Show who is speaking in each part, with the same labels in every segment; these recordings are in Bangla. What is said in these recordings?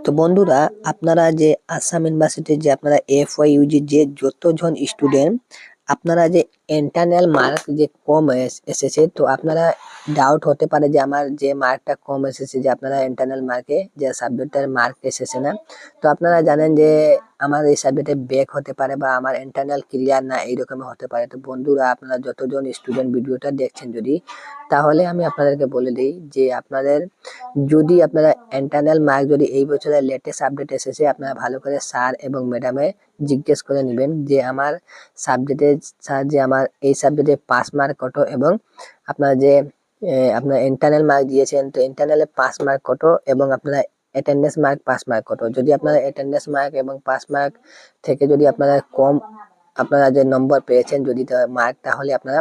Speaker 1: তো বন্ধুরা, আপনারা যে আসাম ইউনিভার্সিটির যে আপনারা FYUG যে যতজন স্টুডেন্ট আপনারা যে ইন্টারনাল মার্ক যে কম এসেছে, তো আপনারা ডাউট হতে পারে যে আমার যে মার্কটা কম এসেছে, যে আপনারা ইন্টারনাল মার্কে যে সাবজেক্টের মার্ক এসেছে না। তো আপনারা জানেন যে আমার এই সাবজেক্টে ব্যাক হতে পারে বা আমার ইন্টারনাল ক্লিয়ার না, এইরকম হতে পারে। তো বন্ধুরা, আপনারা যতজন স্টুডেন্ট ভিডিওটা দেখছেন যদি, তাহলে আমি আপনাদেরকে বলে দিই যে আপনাদের যদি আপনারা ইন্টারনাল মার্ক যদি এই বছরের লেটেস্ট আপডেট এসেছে, আপনারা ভালো করে স্যার এবং ম্যাডামে জিজ্ঞেস করে নেবেন যে আমার সাবজেক্টে স্যার যে আমার এই সাবজেক্টে পাস মার্ক কত, এবং আপনারা যে আপনার ইন্টারনাল মার্ক দিয়েছেন, তো ইন্টারনালে পাস মার্ক কত এবং আপনারা অ্যাটেন্ডেন্স মার্ক পাস মার্ক কত। যদি আপনারা অ্যাটেন্ডেন্স মার্ক এবং পাস মার্ক থেকে যদি আপনারা কম আপনারা যে নম্বর পেয়েছেন যদি মার্ক, তাহলে আপনারা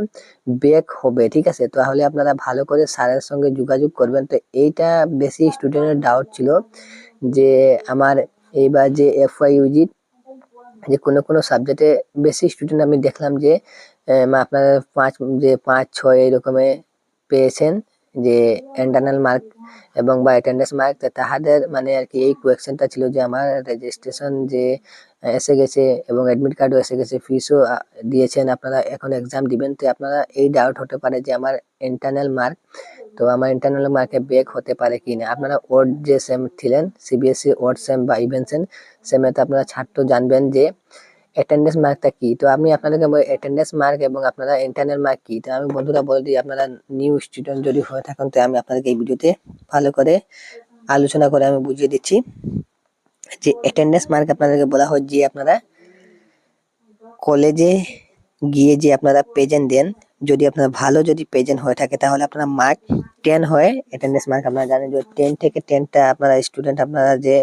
Speaker 1: ব্যাক হবে, ঠিক আছে। তাহলে আপনারা ভালো করে স্যারের সঙ্গে যোগাযোগ করবেন। তো এইটা বেশি স্টুডেন্টের ডাউট ছিল যে আমার এইবার যে FYUG যে কোনো সাবজেক্টে বেশি স্টুডেন্ট আমি দেখলাম যে আপনারা 5-6 এরকমে পেয়েছেন যে ইন্টারনাল মার্ক এবং বা অ্যাটেন্ডেন্স মার্ক। তাহাদের মানে আর কি এই কোয়েশ্চেনটা ছিল যে আমার রেজিস্ট্রেশন যে এসে গেছে এবং অ্যাডমিট কার্ডও এসে গেছে, ফিসও দিয়েছেন, আপনারা এখন এক্সাম দিবেন। তো আপনারা এই ডাউট হতে পারে যে আমার ইন্টারনাল মার্ক, তো আমার ইন্টারনাল মার্কে ব্যাক হতে পারে কি না। আপনারা ওড যে সেম ছিলেন, CBSE ওড সেম বা ইভেন সেমে, তো আপনারা ছাত্র জানবেন যে অ্যাটেন্ডেন্স মার্কটা কি। তো আমি আপনাদেরকে অ্যাটেন্ডেন্স মার্ক এবং আপনারা ইন্টারনাল মার্ক কি, তো আমি বন্ধুরা বলে দিই, আপনারা নিউ স্টুডেন্ট যদি হয়ে থাকেন, তো আমি আপনাদেরকে এই ভিডিওতে ভালো করে আলোচনা করে আমি বুঝিয়ে দিচ্ছি যে অ্যাটেন্ডেন্স মার্ক আপনাদেরকে বলা হয় যে আপনারা কলেজে গিয়ে যে আপনারা প্রেজেন্ট দেন, যদি আপনারা ভালো যদি প্রেজেন্ট হয়ে থাকে, তাহলে আপনারা মার্ক 10 হয় অ্যাটেন্ডেন্স মার্ক। আপনারা জানেন যে 10 থেকে 10টা আপনারা স্টুডেন্ট আপনারা যে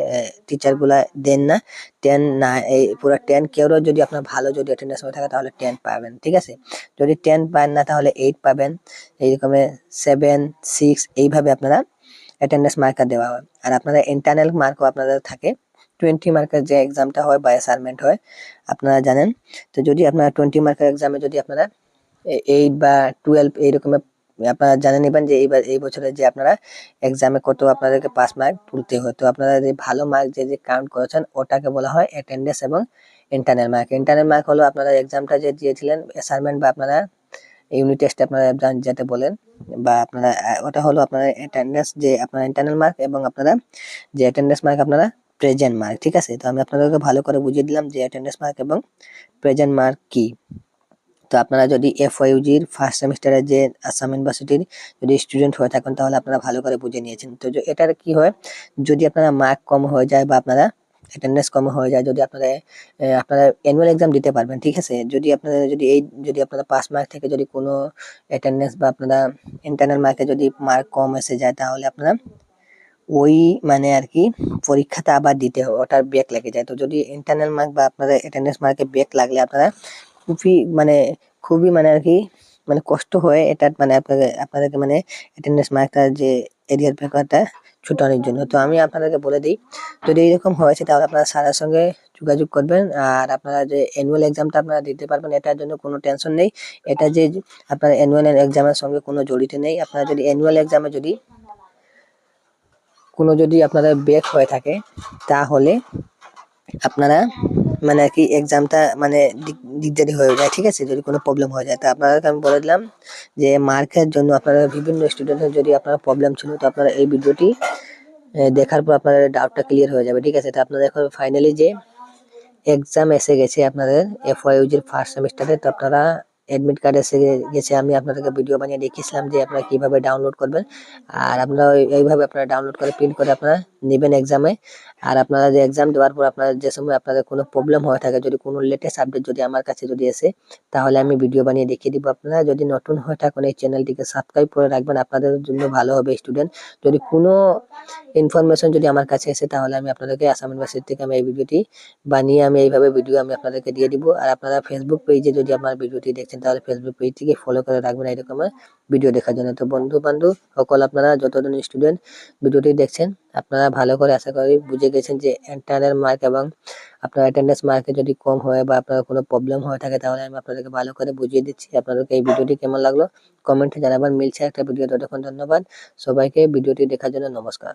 Speaker 1: টিচার গুলা দেন না, 10 না এই পুরো 10 কেউ যদি আপনার ভালো যদি অ্যাটেন্ডেন্স হয়ে থাকে তাহলে 10 পাবেন, ঠিক আছে। যদি 10 পান না তাহলে 8 পাবেন, এইরকম 7, 6 এইভাবে আপনারা অ্যাটেন্ডেন্স মার্কার দেওয়া হয়। আর আপনারা ইন্টারনাল মার্কও আপনাদের থাকে 20 মার্কের যে এক্সামটা হয় বা অ্যাসাইনমেন্ট হয়, আপনারা জানেন। তো যদি আপনারা 20 মার্কের এক্সামে যদি আপনারা 8 বা 12 এইরকম আপনারা জানে নেবেন যে এইবার এই বছরে যে আপনারা এক্সামে কত আপনাদেরকে পাস মার্ক তুলতে হয়। তো আপনারা যে ভালো মার্ক যে কাউন্ট করেছেন ওটাকে বলা হয় অ্যাটেন্ডেন্স এবং ইন্টারনাল মার্ক। ইন্টারনাল মার্ক হলো আপনারা এক্সামটা যে দিয়েছিলেন অ্যাসাইনমেন্ট বা আপনারা ইউনিট টেস্ট আপনারা যেটা বলেন, বা আপনারা ওটা হলো আপনারা অ্যাটেন্ডেন্স যে আপনারা ইন্টারনাল মার্ক, এবং আপনারা যে অ্যাটেন্ডেন্স মার্ক আপনারা প্রেজেন্ট মার্ক, ঠিক আছে। তো আমি আপনাদেরকে ভালো করে বুঝিয়ে দিলাম যে অ্যাটেন্ডেন্স মার্ক এবং প্রেজেন্ট মার্ক কি। তো আপনারা যদি FYUGর ফার্স্ট সেমিস্টারের যে আসাম ইউনিভার্সিটির যদি স্টুডেন্ট হয়ে থাকেন, তাহলে আপনারা ভালো করে বুঝে নিয়েছেন। তো এটার কি হয়, যদি আপনারা মার্ক কম হয়ে যায় বা আপনারা অ্যাটেন্ডেন্স কম হয়ে যায়, যদি আপনারা আপনারা অ্যানুয়াল এক্সাম দিতে পারবেন, ঠিক আছে। যদি আপনারা যদি আপনারা পাস মার্ক থেকে যদি কোনো অ্যাটেন্ডেন্স বা আপনারা ইন্টারনাল মার্কে যদি মার্ক কম এসে যায়, তাহলে আপনারা ওই মানে আর কি পরীক্ষাটা আবার দিতে হবে, ওটার ব্যাক লেগে যায়। তো যদি ইন্টারনাল মার্ক বা আপনাদের অ্যাটেন্ডেন্স মার্কে ব্যাক লাগলে আপনারা খুবই মানে আর কি মানে কষ্ট হয় এটা, মানে আপনাদেরকে মানে অ্যাটেন্ডেন্স মার্কটা যে এরিয়ার পেপারটা ছুটানোর জন্য। তো আমি আপনাদেরকে বলে দিই, যদি এরকম হয়েছে তাহলে আপনারা স্যারের সঙ্গে যোগাযোগ করবেন। আর আপনারা যে অ্যানুয়াল এক্সামটা আপনারা দিতে পারবেন, এটার জন্য কোনো টেনশন নেই। এটা যে আপনার অ্যানুয়াল এক্সামের সঙ্গে কোনো জড়িত নেই। আপনারা যদি অ্যানুয়াল এক্সামে যদি যদি আপনাদের ব্যাক হয়ে থাকে, তাহলে আপনারা মানে আর কি এক্সামটা মানে দিকদারি হয়ে যায়, ঠিক আছে, যদি কোনো প্রবলেম হয়ে যায়। তো আপনাদেরকে আমি বলে দিলাম যে মার্কের জন্য আপনারা বিভিন্ন স্টুডেন্টের যদি আপনার প্রবলেম ছিল, তো আপনারা এই ভিডিওটি দেখার পর আপনাদের ডাউটটা ক্লিয়ার হয়ে যাবে, ঠিক আছে। তো আপনাদের এখন ফাইনালি যে এক্সাম এসে গেছে আপনাদের FYUGর ফার্স্ট সেমিস্টারে, তো আপনারা অ্যাডমিট কার্ড এসে গেছে। আমি আপনাদেরকে ভিডিও বানিয়ে দেখিয়েছিলাম যে আপনারা কিভাবে ডাউনলোড করবেন, আর আপনারা এইভাবে আপনারা ডাউনলোড করে প্রিন্ট করে আপনারা নেবেন এক্সামে। আর আপনারা যে এক্সাম দেওয়ার পর আপনারা যে সময় আপনাদের কোনো প্রবলেম হয়ে থাকে, যদি কোনো লেটেস্ট আপডেট যদি আমার কাছে যদি এসে, তাহলে আমি ভিডিও বানিয়ে দেখিয়ে দিব। আপনারা যদি নতুন হয়ে থাকেন এই চ্যানেলটিকে সাবস্ক্রাইব করে রাখবেন, আপনাদের জন্য ভালো হবে স্টুডেন্ট। যদি কোনো ইনফরমেশন যদি আমার কাছে এসে, তাহলে আমি আপনাদেরকে আসাম ইউনিভার্সিটি থেকে আমি এই ভিডিওটি বানিয়ে আমি এইভাবে ভিডিও আমি আপনাদেরকে দিয়ে দিব। আর আপনারা ফেসবুক পেজে যদি আপনার ভিডিওটি দেখছেন, তাহলে ফেসবুক পেজটিকে ফলো করে রাখবেন এরকম ভিডিও দেখার জন্য। তো বন্ধু বান্ধব সকল আপনারা যতজন স্টুডেন্ট ভিডিওটি দেখছেন, আপনারা ভালো করে আশা করি বুঝে গেছেন যে ইন্টারনাল মার্ক এবং আপনার অ্যাটেন্ডেন্স মার্কে যদি কম হয় বা আপনার কোনো প্রবলেম হয়ে থাকে, তাহলে আমি আপনাদেরকে ভালো করে বুঝিয়ে দিচ্ছি। আপনাদেরকে এই ভিডিওটি কেমন লাগলো কমেন্টে জানাবেন। মিলছে একটা ভিডিও, ততক্ষণ ধন্যবাদ সবাইকে ভিডিওটি দেখার জন্য, নমস্কার।